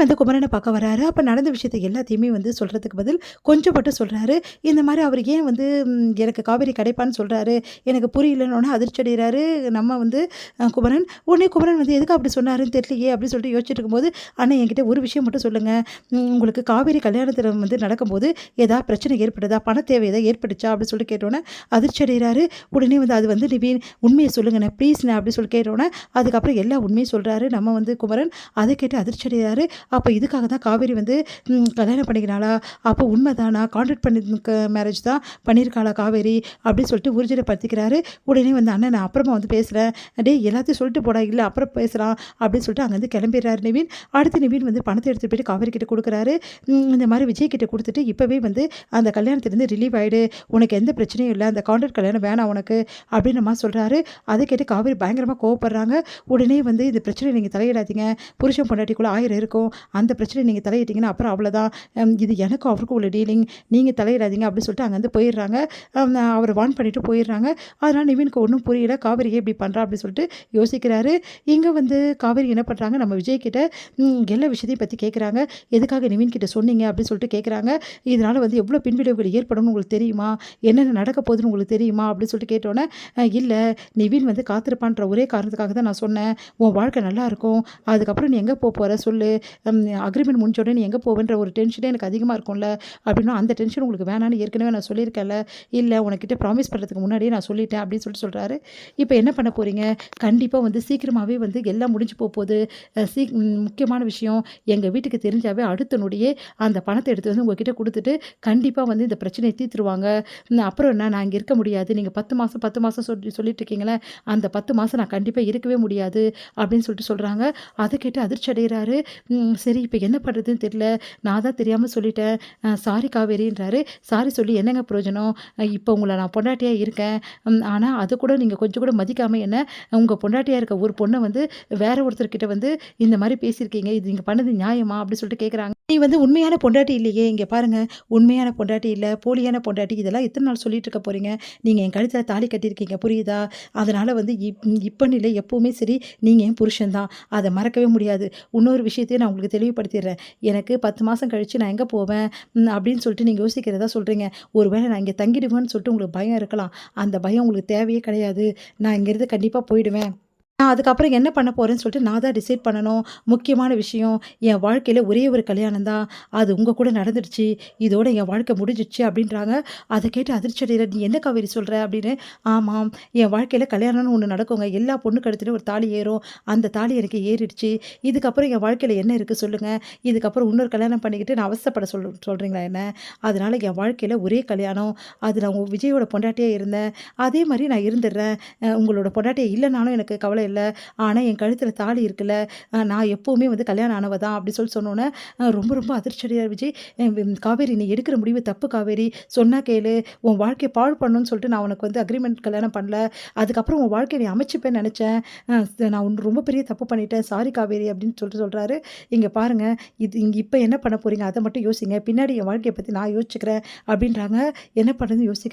வந்து குமரனை பார்க்க வராரு. அப்ப நடந்த விஷயத்த எல்லாத்தையுமே வந்து சொல்றதுக்கு பதில் கொஞ்சம் மட்டும் சொல்றாரு. இந்த மாரி அவரு ஏன் வந்து எனக்கு காவேரி கிடைப்பான்னு சொல்றாரு. எனக்கு புரியலன்னோனே அதிர்ச்சி அடைகிறாரு நம்ம வந்து குமரன். உடனே குமரன் வந்து எதுக்கு அப்படி சொன்னாருன்னு தெரியலையே அப்படின்னு சொல்லிட்டு யோசிச்சுட்டு இருக்கும்போது, "அண்ணா என்கிட்ட ஒரு விஷயம் மட்டும் சொல்லுங்க. உங்களுக்கு காவேரி கல்யாணத்துல வந்து நடக்கும்போது ஏதாவது பிரச்சனை ஏற்பட்டதா? பண தேவை ஏதாவது ஏற்பட்டுச்சா?" அப்படின்னு சொல்லிட்டு கேட்டோனே அதிர்ச்சி அடைகிறாரு. உடனே வந்து அது வந்து நிவின் உண்மைய சொல்லுங்கண்ணே ப்ளீஸ்ண்ணே அப்படின்னு சொல்லி கேட்டோனே, அதுக்கப்புறம் எல்லா உண்மையும் சொல்றாரு நம்ம வந்து குமரன். அதை கேட்டு அதிர்ச்சி அடைகிறாரு. அப்ப இதுக்காக தான் காவேரி வந்து கல்யாணம் பண்ணிக்கினாளா? அப்போ உண்மைதானா? கான்ட்ராக்ட் பண்ணி மேரேஜ் தான் பண்ணியிருக்காளா காவேரி? அப்படின்னு சொல்லிட்டு ஊர்ஜிதப்படுத்திக்கிறாரு. உடனே வந்து அண்ணன் நான் அப்புறமா வந்து பேசுறேன். டேய் எல்லாத்தையும் சொல்லிட்டு போடா. இல்ல அப்புறம் பேசலாம் அப்படின்னு சொல்லிட்டு அங்கேருந்து கிளம்பிடுறாரு நிவின். அடுத்து நிவின் வந்து பணத்தை எடுத்துட்டு போயிட்டு காவேரி கிட்ட குடுக்குறாரு. இந்த மாரி விஜய் கிட்ட குடுத்துட்டு இப்பவே வந்து அந்த கல்யாணத்துலேருந்து ரிலீவ் ஆயிடு. உனக்கு எந்த பிரச்சனையும் இல்ல. அந்த கான்ட்ராக்ட் கல்யாணம் வேணாம் உனக்கு அப்படின்னு அம்மா சொல்றாரு. அதை கேட்டு காவேரி பயங்கரமா கோவப்படுறாங்க. உடனே வந்து இந்த பிரச்சனை நீங்க தலையிடாதீங்க. புருஷன் பொண்டாட்டிக்குள்ள 1000 இருக்கும். அந்த பிரச்சனை நீங்க தலையிட்டீங்கன்னா அப்புறம் அவ்வளோதான். இது எனக்கும் அவருக்கும் உள்ள டீலிங். நீங்க தலையிடாதீங்க அப்படின்னு சொல்லிட்டு அங்கேருந்து போயிடுறாங்க. அவரை வார்ன் பண்ணிட்டு போயிடுறாங்க. அதனால நிவினுக்கு ஒன்றும் புரியல. காவேரி ஏன் இப்படி பண்றா அப்படின்னு சொல்லிட்டு யோசிக்கிறாரு. இங்க வந்து காவேரி என்ன பண்றாங்க, நம்ம விஜய் கிட்ட எல்லா விஷயத்தையும் பத்தி கேட்குறாங்க. எதுக்காக நிவின் கிட்ட சொன்னீங்க அப்படின்னு சொல்லிட்டு கேட்குறாங்க. இதனால வந்து எவ்வளோ பின்விளைவுகள் ஏற்படும்னு உங்களுக்கு தெரியுமா? என்னென்ன நடக்க போகுதுன்னு உங்களுக்கு தெரியுமா? அப்படின்னு சொல்லிட்டு கேட்டோன்னே, இல்ல நிவின் வந்து காத்திருப்பான்ற ஒரே காரணத்துக்காக தான் நான் சொன்னேன். உன் வாழ்க்கை நல்லா இருக்கும். அதுக்கப்புறம் நீ எங்க போற சொல்லு. அக்ரிமெண்ட் முடிஞ்ச உடனே நீ எங்க போவேன்ற ஒரு டென்ஷனே எனக்கு அதிகமா இருக்கும்ல. அப்படின்னா அந்த டென்ஷன் உங்களுக்கு வேணான்னு ஏற்கனவே நான் சொல்லியிருக்கேன்ல. இல்ல உனக்கிட்ட ப்ராமிஸ் பண்றதுக்கு முன்னாடியே நான் சொல்லிட்டேன் அப்படின்னு சொல்லிட்டு சொல்றாரு. இப்போ என்ன பண்ண போறீங்க? கண்டிப்பா வந்து சீக்கிரமாவே வந்து எல்லாம் முடிஞ்சு போகுது. முக்கியமான விஷயம் எங்க வீட்டுக்கு தெரிஞ்சாவே அடுத்த நொடியே அந்த பணத்தை எடுத்து வந்து உங்ககிட்ட குடுத்துட்டு கண்டிப்பா வந்து இந்த பிரச்சனைய தீர்த்துருவாங்க. அப்புறம் என்ன நான் இங்க இருக்க முடியாது. நீங்க 10 மாசம் 10 மாசம் சொல்லிட்டு இருக்கீங்களே, அந்த 10 மாசம் நான் கண்டிப்பா இருக்கவே முடியாது அப்படின்னு சொல்லிட்டு சொல்றாங்க. அத கேட்டு அதிர்ச்சி அடைகிறாரு. சரி இப்ப என்ன பண்றதுன்னு தெரியல. நான் தான் தெரியாம சொல்லிட்டேன். சாரி காவேரின்றாரு. சாரி சொல்லி என்னங்க பிரயோஜனம்? இப்போ உங்கள நான் பொண்டாட்டியா இருக்கேன். ஆனா அது கூட நீங்க கொஞ்சம் கூட மதிக்காம என்ன உங்க பொண்டாட்டியா இருக்க ஒரு பொண்ண வந்து வேற ஒருத்தர்கிட்ட வந்து இந்த மாரி பேசியிருக்கீங்க. இது நீங்க பண்ணது நியாயமா? அப்படின்னு சொல்லிட்டு கேட்குறாங்க. நீ வந்து உண்மையான பொண்டாட்டி இல்லையே! இங்க பாருங்க. உண்மையான பொண்டாட்டி இல்ல, போலியான பொண்டாட்டி இதெல்லாம் எத்தன நாள் சொல்லிட்டு இருக்க போறீங்க? நீங்க என் கழுத்துல தாலி கட்டியிருக்கீங்க புரியுதா? அதனால வந்து இப்பன்னு இல்ல எப்பவுமே சரி நீங்க என் புருஷன் தான். அத மறக்கவே முடியாது. இன்னொரு விஷயத்தையும் நான் உங்களுக்கு தெளிவுபடுத்திடுறேன். எனக்கு 10 மாசம் கழிச்சு நான் எங்க போவேன்? அப்படின்னு சொல்லிட்டு நீங்க யோசிக்கிறதா சொல்றீங்க. ஒருவேளை நான் இங்க தங்கிடுவேன்னு சொல்லிட்டு உங்களுக்கு பயம் இருக்கலாம். அந்த பயம் உங்களுக்கு தேவையே கிடையாது. நான் இங்கேருந்து கண்டிப்பா போயிடுவேன். நான் அதுக்கப்புறம் என்ன பண்ண போறேன்னு சொல்லிட்டு நான் தான் டிசைட் பண்ணணும். முக்கியமான விஷயம் என் வாழ்க்கையில ஒரே ஒரு கல்யாணம் தான். அது உங்க கூட நடந்துடுச்சு. இதோட என் வாழ்க்கை முடிஞ்சிடுச்சு அப்படின்றாங்க. அத கேட்டு அதிர்ச்சி அடையிற "நீ என்ன காவேரி சொல்ற?" அப்படின்னு. ஆமாம். என் வாழ்க்கையில கல்யாணம்னு ஒண்ணு நடக்குங்க. எல்லா பொண்ணு கழுத்துலயும் ஒரு தாலி ஏறும். அந்த தாலி எனக்கு ஏறிடுச்சு. இதுக்கப்புறம் என் வாழ்க்கையில என்ன இருக்கு சொல்லுங்க? இதுக்கப்புறம் இன்னொரு கல்யாணம் பண்ணிக்கிட்டு நான் அவஸ்தைப்பட சொல்றீங்களா என்ன? அதனால என் வாழ்க்கையில ஒரே கல்யாணம். அது நான் விஜயோட பொண்டாட்டியா இருந்தேன். அதே மாரி நான் இருந்துடுறேன். உங்களோட பொண்டாட்டியா இல்லனாலும் எனக்கு கவலை இல்ல. ஆனா என் கழுத்துல தாலி இருக்குல்ல, நான் எப்பவுமே வந்து கல்யாணம் ஆனவ தான் அப்படி சொன்னோனே, ரொம்ப ரொம்ப அதிர்ச்சி அடைகிறார் விஜய். காவேரி நீ எடுக்கிற முடிவு தப்பு காவேரி. சொன்னா கேளு. உன் வாழ்க்கைய பாழ் பண்ணணும்னு சொல்லிட்டு நான் உனக்கு வந்து அக்ரீமெண்ட் கல்யாணம் பண்ணல. அதுக்கப்புறம் உன் வாழ்க்கைய நீ அமைச்சுப்பேன்னு நெனச்சேன். நான் ஒண்ணு ரொம்ப பெரிய தப்பு பண்ணிட்டேன். சாரி காவேரி அப்படின்னு சொல்லிட்டு சொல்றாரு. இங்க பாருங்க, இங்க இப்ப என்ன பண்ண போறீங்க? அத மட்டும் யோசிங்க. பின்னாடி என் வாழ்க்கைய பத்தி நான் யோசிச்சுக்கிறேன் அப்படின்றாங்க. என்ன பண்றதுன்னு யோசிக்கிறேன்.